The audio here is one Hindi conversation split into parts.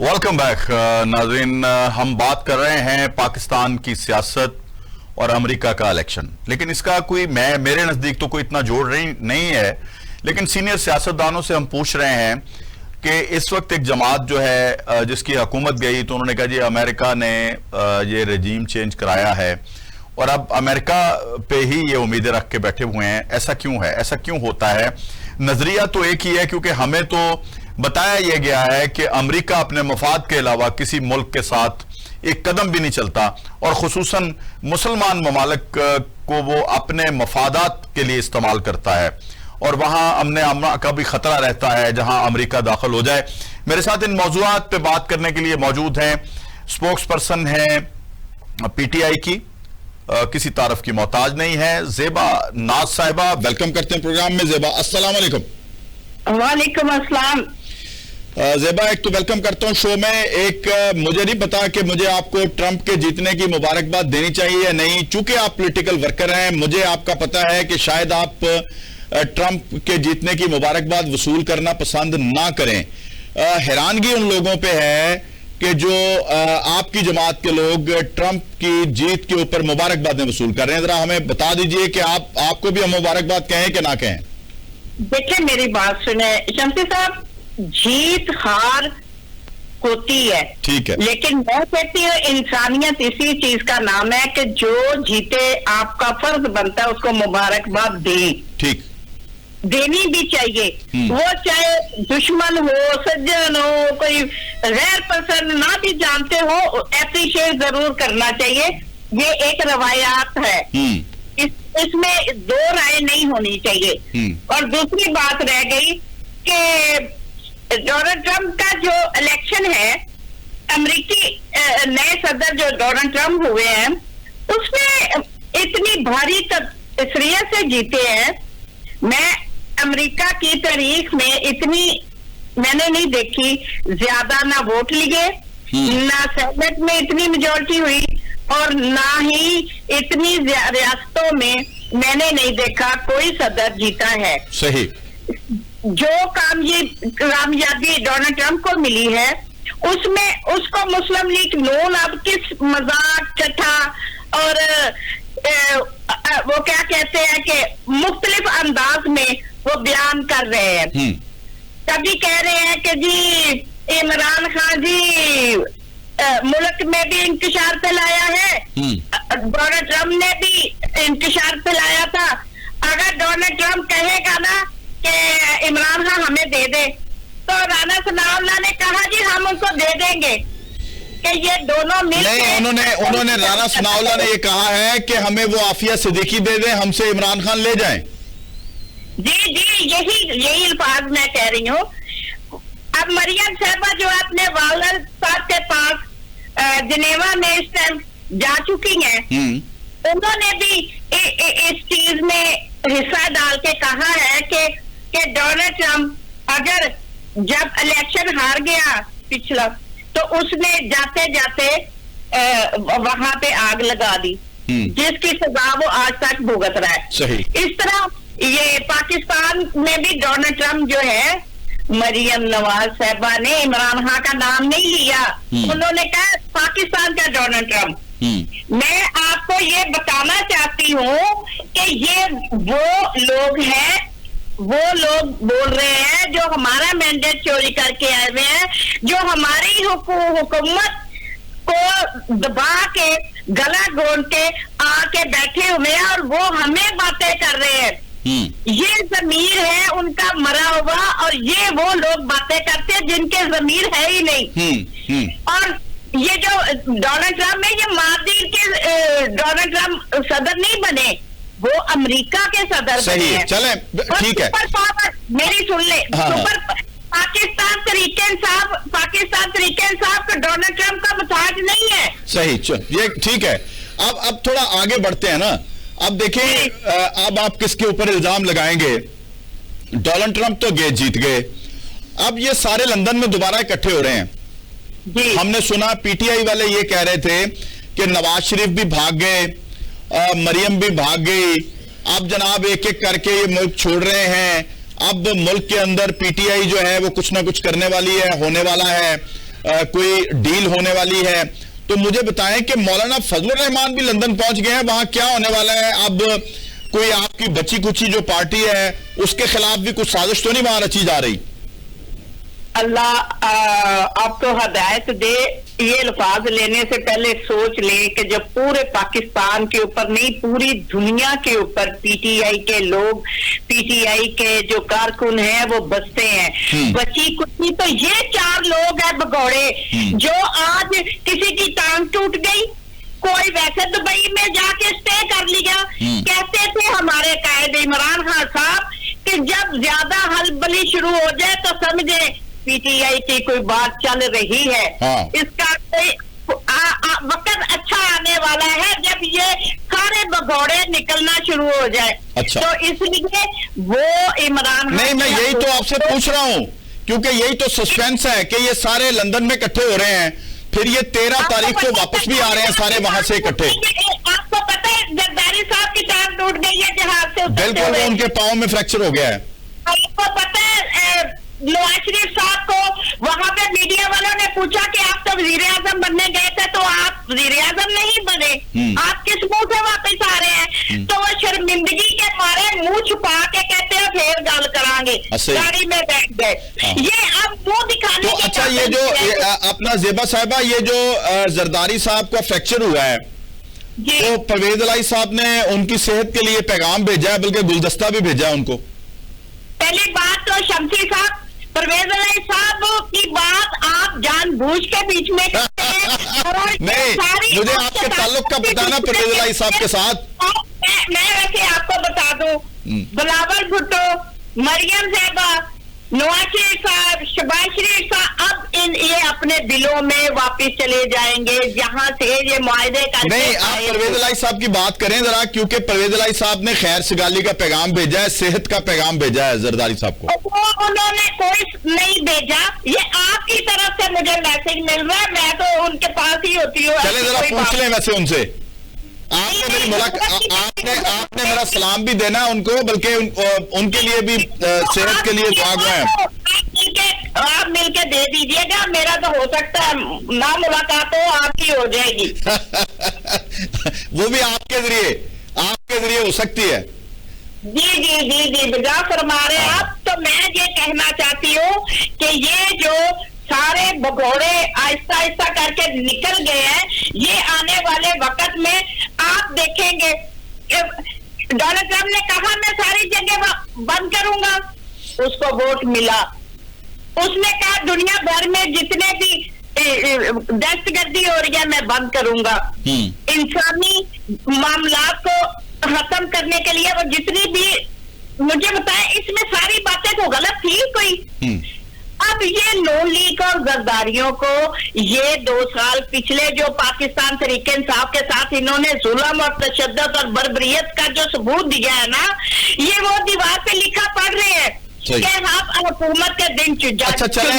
वेलकम बैक नाज़रीन। हम बात कर रहे हैं पाकिस्तान की सियासत और अमेरिका का इलेक्शन, लेकिन इसका कोई मेरे नज़दीक तो कोई इतना जोड़ नहीं है। लेकिन सीनियर सियासतदानों से हम पूछ रहे हैं कि इस वक्त एक जमात जो है जिसकी हुकूमत गई तो उन्होंने कहा जी अमेरिका ने ये रजीम चेंज कराया है और अब अमेरिका पे ही ये उम्मीदें रख के बैठे हुए हैं। ऐसा क्यों है? ऐसा क्यों होता है? नजरिया तो एक ही है, क्योंकि हमें तो बताया यह गया है कि अमेरिका अपने मफाद के अलावा किसी मुल्क के साथ एक कदम भी नहीं चलता और खुसूसन मुसलमान ममालिक को वो अपने मफादात के लिए इस्तेमाल करता है और वहां अमन अमन का भी खतरा रहता है जहां अमेरिका दाखिल हो जाए। मेरे साथ इन मौजूआत पे बात करने के लिए मौजूद हैं स्पोक्स पर्सन हैं पीटीआई की, किसी तारफ की मोहताज नहीं है, जेबा नाज साहिबा। वेलकम करते हैं प्रोग्राम में। जेबा अस्सलाम वालेकुम। वालेकुम अस्सलाम। जेबा, एक तो वेलकम करता हूं शो में। एक मुझे नहीं पता कि मुझे आपको ट्रंप के जीतने की मुबारकबाद देनी चाहिए या नहीं, चूंकि आप पॉलिटिकल वर्कर हैं। मुझे आपका पता है कि शायद आप ट्रंप के जीतने की मुबारकबाद वसूल करना पसंद ना करें। हैरानगी उन लोगों पे है कि जो आपकी जमात के लोग ट्रंप की जीत के ऊपर मुबारकबादें वसूल कर रहे हैं। जरा हमें बता दीजिए कि आपको भी हम मुबारकबाद कहें कि ना कहें। देखिए मेरी बात सुने शम्सी साहब, जीत हार होती है, ठीक है, लेकिन मैं कहती हूँ इंसानियत इसी चीज का नाम है कि जो जीते आपका फर्ज बनता है उसको मुबारकबाद दे। ठीक, देनी भी चाहिए। वो चाहे दुश्मन हो, सज्जन हो, कोई गैर पसंद ना भी जानते हो, एप्रिशिएट जरूर करना चाहिए। ये एक रवायात है, इसमें दो राय नहीं होनी चाहिए। और दूसरी बात रह गई कि डोनाल्ड ट्रंप का जो इलेक्शन है, अमेरिकी नए सदर जो डोनाल्ड ट्रंप हुए हैं, उसमें इतनी भारी तसरीयत से जीते हैं। मैं अमेरिका की तारीख में इतनी मैंने नहीं देखी, ज्यादा ना वोट लिए, ना सेनेट में इतनी मेजोरिटी हुई और ना ही इतनी रियासतों में मैंने नहीं देखा कोई सदर जीता है। सही। जो कामयाबी डोनाल्ड ट्रंप को मिली है उसमें उसको मुस्लिम लीग नून अब किस मजाक छठा और वो क्या कहते हैं कि मुख्तलिफ अंदाज में वो बयान कर रहे हैं। कभी कह रहे हैं कि जी इमरान खान जी मुल्क में भी इंतशार फैलाया है, डोनाल्ड ट्रंप ने भी इंतशार फैलाया था। अगर डोनाल्ड ट्रंप कहेगा ना कि इमरान खान हमें दे दे, तो राना सनाउल्लाह ने कहा जी हम उनको दे देंगे कि ये दोनों मिल नहीं, उन्होंने राना सनाउल्लाह ने ये कहा है कि हमें वो आफिया सिद्दीकी दे दें, हमसे इमरान खान ले जाएं। जी जी, यही अल्फाज मैं कह रही हूँ। अब मरियम साहबा जो अपने वालिद साहब के पास जिनेवा में इस टाइम जा चुकी हैं, उन्होंने भी इस चीज में हिस्सा डाल के कहा है कि डोनाल्ड ट्रंप अगर जब इलेक्शन हार गया पिछला, तो उसने जाते जाते वहां पे आग लगा दी, जिसकी सजा वो आज तक भुगत रहा है। सही। इस तरह ये पाकिस्तान में भी डोनाल्ड ट्रंप जो है, मरियम नवाज साहबा ने इमरान खान का नाम नहीं लिया, उन्होंने कहा पाकिस्तान का डोनाल्ड ट्रंप। मैं आपको ये बताना चाहती हूँ कि ये वो लोग हैं, वो लोग बोल रहे हैं जो हमारा मैंडेट चोरी करके आए हुए हैं, जो हमारी हुकूमत को दबा के गला घोंट के आके बैठे हुए हैं और वो हमें बातें कर रहे हैं। ये जमीर है उनका मरा हुआ, और ये वो लोग बातें करते हैं जिनके जमीर है ही नहीं। और ये जो डोनाल्ड ट्रंप है, ये मादी के डोनाल्ड ट्रंप सदर नहीं बने, वो अमेरिका के सदर बने। चले ठीक है, मेरी सुन ले। पाकिस्तान तरीके साहब का डोनाल्ड ट्रंप का मुताज नहीं है। सही, ये ठीक है। अब थोड़ा आगे बढ़ते हैं ना। अब देखिए, अब आप किसके ऊपर इल्जाम लगाएंगे? डोनाल्ड ट्रंप तो जीत गए, अब ये सारे लंदन में दोबारा इकट्ठे हो रहे हैं। हमने सुना पीटीआई वाले ये कह रहे थे कि नवाज शरीफ भी भाग गए, मरियम भी भाग गई, अब जनाब एक एक करके ये मुल्क छोड़ रहे हैं। अब मुल्क के अंदर पीटीआई जो है वो कुछ ना कुछ करने वाली है, होने वाला है। कोई डील होने वाली है। तो मुझे बताएं कि मौलाना फजलुर रहमान भी लंदन पहुंच गए हैं, वहां क्या होने वाला है? अब कोई आपकी बची कुची जो पार्टी है उसके खिलाफ भी कुछ साजिश तो नहीं वहां रची जा रही? अल्लाह आपको हदायत दे, ये अल्फाज लेने से पहले सोच ले कि जब पूरे पाकिस्तान के ऊपर नहीं पूरी दुनिया के ऊपर पीटीआई के लोग, पीटीआई के जो कारकुन हैं वो बसते हैं। बची कुछ तो ये 4 लोग हैं भगौड़े जो आज किसी की टांग टूट गई, कोई वैसे दुबई में जाके स्टे कर लिया। कहते थे हमारे कायद इमरान खान साहब कि जब ज्यादा हलबली शुरू हो जाए तो समझे पीटीआई की कोई बात चल रही है। इसका कोई वक्त अच्छा आने वाला है जब ये सारे भगौड़े निकलना शुरू हो जाए। अच्छा। तो इसलिए वो इमरान, नहीं, मैं यही तो आपसे पूछ रहा हूं, क्योंकि यही तो सस्पेंस है कि ये सारे लंदन में इकट्ठे हो रहे हैं, फिर ये 13 तारीख को वापस भी आ रहे हैं सारे वहां से इकट्ठे। आपको पता है जरदारी साहब की टांग टूट गई है जहाज से, बिल्कुल, उनके पांव में फ्रैक्चर हो गया है। आपको पता है नवाज शरीफ साहब को वहां पे मीडिया वालों ने पूछा कि आप तो वजीर आजम बनने गए थे तो आप वजीर आजम नहीं बने, आप किस मुंह से वापस आ रहे हैं? तो वो शर्मिंदगी के मारे मुंह छुपा के कहते हैं फिर गल करांगे, गाड़ी में बैठ गए। ये अब मुंह दिखाने तो अच्छा, ये जो अपना ज़ेबा साहिबा, ये जो जरदारी साहब का फ्रैक्चर हुआ है, तो परवेज इलाही साहब ने उनकी सेहत के लिए पैगाम भेजा है, बल्कि गुलदस्ता भी भेजा है उनको। पहली बात तो शमसी साहब, परवेज इलाही साहब की बात आप जानबूझ के बीच में करते हैं। नहीं, मुझे आपके ताल्लुक का बताना परवेज इलाही साहब के साथ। मैं वैसे आपको बता दूं, बिलावल भुट्टो, मरियम साहबा, नवाज शरीफ साहब, शहबाज शरीफ साहब, अब ये अपने दिलों में वापस चले जाएंगे जहां से ये मुआहदे का। नहीं, आप परवेज इलाही साहब की बात करें जरा, क्योंकि परवेज इलाही साहब ने खैर सगाली का पैगाम भेजा है, सेहत का पैगाम भेजा है जरदारी साहब को। वो उन्होंने कोई नहीं भेजा, ये आपकी तरफ से मुझे मैसेज मिल रहा है, मैं तो उनके पास ही होती हूँ। चले जरा पूछ लें वैसे उनसे, आपने मेरी मुलाकात, आपने मेरा सलाम भी देना उनको, बल्कि उनके लिए भी सेहत के लिए दुआ है। आप मिलके दे दीजिएगा, मेरा तो हो सकता है ना मुलाकात हो, आपकी हो जाएगी। वो भी आपके जरिए हो सकती है। जी जी जी जी, बिजा फरमा रहे हैं आप। तो मैं ये कहना चाहती हूँ कि ये जो सारे भगोड़े आहिस्ता आहिस्ता करके निकल गए हैं, ये आने वाले वक्त में आप देखेंगे। डोनाल्ड ट्रंप ने कहा मैं सारी जगह बंद करूंगा, उसको वोट मिला। उसने कहा दुनिया भर में जितने भी दहशतगर्दी हो रही है मैं बंद करूंगा। इंसानी मामला को खत्म करने के लिए वो जितनी भी, मुझे बताएं इसमें सारी बातें तो गलत थी कोई? अब ये नून लीग और जरदारियों को ये 2 साल पिछले जो पाकिस्तान तरीके इंसाफ के साथ इन्होंने जुल्म और तशद्दुद और बर्बरियत का जो सबूत दिया है ना, ये वो दीवार पे लिखा पढ़ रहे हैं कि आप हुकूमत के दिन। अच्छा चले,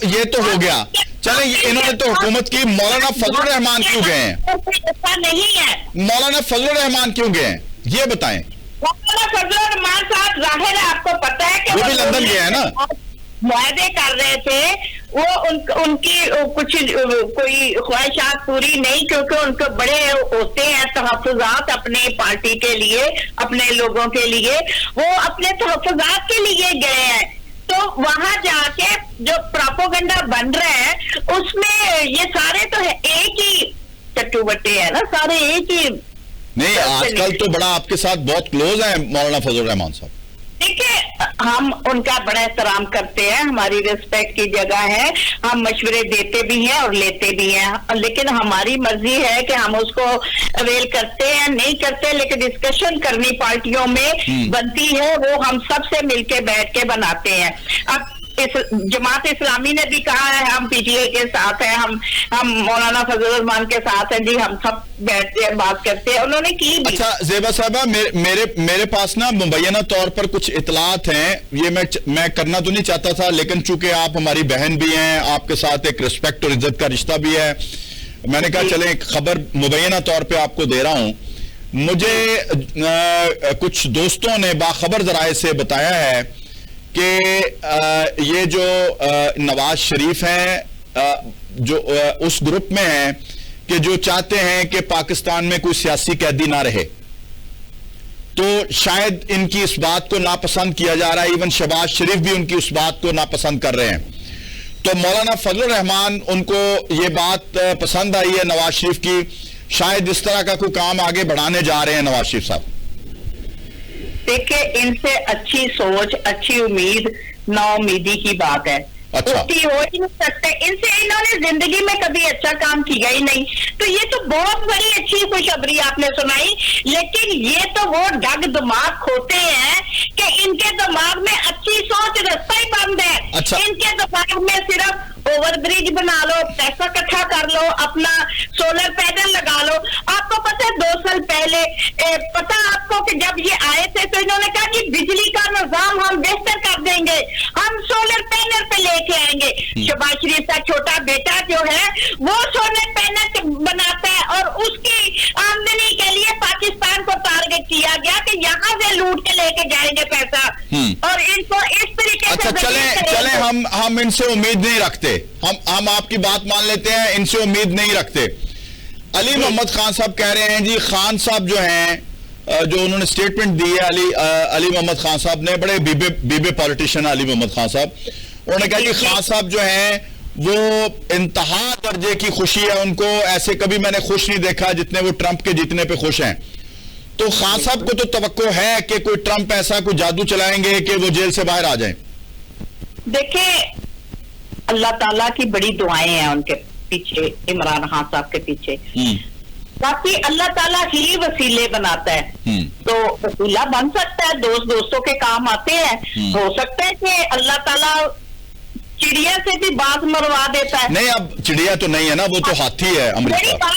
ये तो हो गया। चले, इन्होंने तो हुकूमत की, मौलाना फजलुर रहमान क्यों गए हैं? ऐसा नहीं है। मौलाना फजलुर रहमान क्यों गए हैं ये बताएं। मौलाना फजलुर रहमान साहब जाहिर है आपको पता है कि वो भी लंदन गए हैं ना, मुआहदे कर रहे थे, वो उनकी कुछ कोई ख्वाहिशात पूरी नहीं, क्योंकि उनको बड़े होते हैं तहफ़्फ़ुज़ात अपने पार्टी के लिए, अपने लोगों के लिए, वो अपने तहफ़्फ़ुज़ात के लिए गए हैं। तो वहां जाके जो प्रोपेगेंडा बन रहे हैं उसमें ये सारे तो है एक ही चट्टू बट्टे है ना, सारे एक ही। नहीं, आजकल तो बड़ा आपके साथ बहुत क्लोज है मौलाना फजलुर रहमान साहब। देखिए, हम उनका बड़ा एहतराम करते हैं, हमारी रिस्पेक्ट की जगह है, हम मशवरे देते भी हैं और लेते भी हैं, लेकिन हमारी मर्जी है कि हम उसको अवेल करते हैं नहीं करते, लेकिन डिस्कशन करनी पार्टियों में बनती है, वो हम सब से मिलके बैठ के बनाते हैं। अब इस जमात इस्लामी ने भी कहा है हम पीटीआई के साथ हैं, हम मौलाना फजलुर रहमान के साथ हैं जी, हम सब बैठते हैं बात करते हैं, उन्होंने की भी। अच्छा ज़ेबा साहबा, मेरे पास ना मुबैना तौर पर कुछ इतलात हैं, ये मैं करना तो नहीं चाहता था, लेकिन चूंकि आप हमारी बहन भी हैं, आपके साथ एक रिस्पेक्ट और इज्जत का रिश्ता भी है, मैंने कहा चले एक खबर मुबैना तौर पर आपको दे रहा हूं। मुझे कुछ दोस्तों ने बाखबर जराए से बताया है कि ये जो नवाज शरीफ हैं जो उस ग्रुप में हैं कि जो चाहते हैं कि पाकिस्तान में कोई सियासी कैदी ना रहे, तो शायद इनकी इस बात को नापसंद किया जा रहा है। इवन शहबाज शरीफ भी उनकी उस बात को नापसंद कर रहे हैं। तो मौलाना फजलुर रहमान, उनको ये बात पसंद आई है नवाज शरीफ की, शायद इस तरह का कोई काम आगे बढ़ाने जा रहे हैं नवाज शरीफ साहब। देखिए, इनसे अच्छी सोच, अच्छी उम्मीद नाउमीदी की बात है। अच्छा। उसकी हो ही नहीं सकते इनसे। इन्होंने जिंदगी में कभी अच्छा काम किया ही नहीं, तो ये तो बहुत बड़ी अच्छी खुशखबरी आपने सुनाई। लेकिन ये तो वो डग दिमाग होते हैं कि इनके दिमाग में अच्छी सोच रास्ता ही बंद है। अच्छा। इनके दिमाग में सिर्फ ओवरब्रिज बना लो, पैसा इकट्ठा कर लो, अपना सोलर पैनल लगा लो। आपको पता है 2 साल पहले पता आपको कि जब ये आए थे तो इन्होंने कहा कि बिजली का निजाम हम बेहतर कर देंगे, हम सोलर पैनल पे लेके आएंगे। शहबाज शरीफ का छोटा बेटा जो है वो सोलर पैनल बनाता है और उसकी आमदनी के लिए पाकिस्तान को टारगेट किया गया कि यहाँ से लूट के लेके जाएंगे पैसा, और इनको इस तरीके अच्छा, चले हम इनसे उम्मीद नहीं रखते, हम आपकी बात मान लेते हैं, इनसे उम्मीद नहीं रखते। अली मोहम्मद खान साहब कह रहे हैं जी, खान साहब जो हैं, जो उन्होंने स्टेटमेंट दी है, अली मोहम्मद खान साहब ने, बड़े बीबे पॉलिटिशियन अली मोहम्मद खान साहब, उन्होंने कहा कि खान साहब जो हैं वो इंतहा दर्जे की खुशी है उनको, ऐसे कभी मैंने खुश नहीं देखा जितने वो ट्रंप के जीतने पे खुश हैं। तो खान साहब को तो तवक्को है कि कोई ट्रंप ऐसा कोई जादू चलाएंगे कि वो जेल से बाहर आ जाएं। देखिए, अल्लाह ताला की बड़ी दुआएं हैं उनके पीछे, इमरान खान साहब के पीछे। बाकी अल्लाह ताला ही वसीले बनाता है, तो वसीला बन सकता है, दोस्तों के काम आते हैं। हो सकता है कि अल्लाह ताला चिड़िया से भी बात मरवा देता है। नहीं, अब चिड़िया तो नहीं है ना, वो तो हाथी है अमेरिका।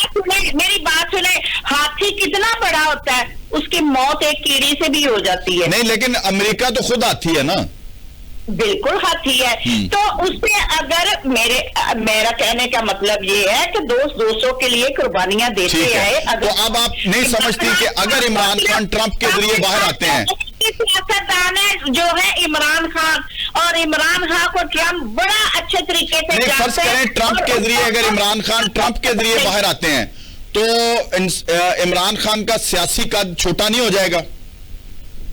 मेरी बात सुने, हाथी कितना बड़ा होता है, उसकी मौत एक कीड़ी से भी हो जाती है। नहीं, लेकिन अमेरिका तो खुद हाथी है ना। बिल्कुल हाथी है। तो उसमें अगर मेरा कहने का मतलब ये है कि दोस्तों के लिए कुर्बानियां देते हैं। तो अब आप नहीं समझती कि अगर इमरान खान ट्रंप के जरिए बाहर आते हैं, सियासतदान है जो है इमरान खान, और इमरान खान को ट्रंप बड़ा अच्छे तरीके से नहीं, फर्ज करें ट्रंप के जरिए अगर इमरान खान ट्रंप के जरिए बाहर आते हैं तो इमरान खान का सियासी कद छोटा नहीं हो जाएगा?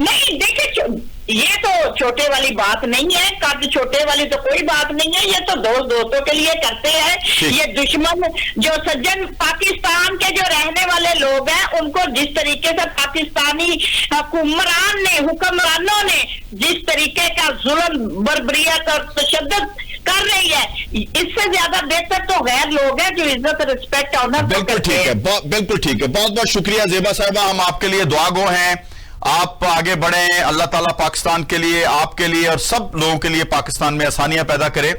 नहीं, देखिए, ये तो छोटे वाली बात नहीं है, कद छोटे वाली तो कोई बात नहीं है। ये तो दोस्तों के लिए करते हैं। ये दुश्मन जो सज्जन पाकिस्तान के जो रहने वाले लोग हैं, उनको जिस तरीके से पाकिस्तानी हुक्मरानों ने जिस तरीके का जुल्म, बर्बरियत और तशद्दुद कर रही है, इससे ज्यादा बेहतर तो गैर लोग हैं जो इज्जत, रिस्पेक्ट, ऑनर। बिल्कुल ठीक है, बिल्कुल ठीक है। बहुत बहुत शुक्रिया ज़ेबा साहिबा, हम आपके लिए दुआगो हैं, आप आगे बढ़ें। अल्लाह ताला पाकिस्तान के लिए, आपके लिए और सब लोगों के लिए पाकिस्तान में आसानियां पैदा करे।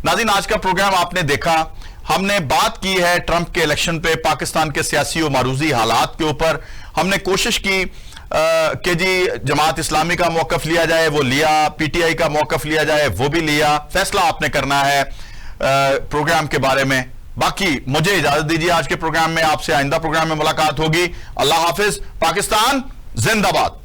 नाज़रीन, आज का प्रोग्राम आपने देखा, हमने बात की है ट्रंप के इलेक्शन पे, पाकिस्तान के सियासी और मारूजी हालात के ऊपर। हमने कोशिश की कि जी जमात इस्लामी का मौकफ लिया जाए, वो लिया, PTI का मौकफ लिया जाए, वो भी लिया। फैसला आपने करना है प्रोग्राम के बारे में। बाकी मुझे इजाजत दीजिए आज के प्रोग्राम में, आपसे आइंदा प्रोग्राम में मुलाकात होगी। अल्लाह हाफिज। पाकिस्तान जिंदाबाद।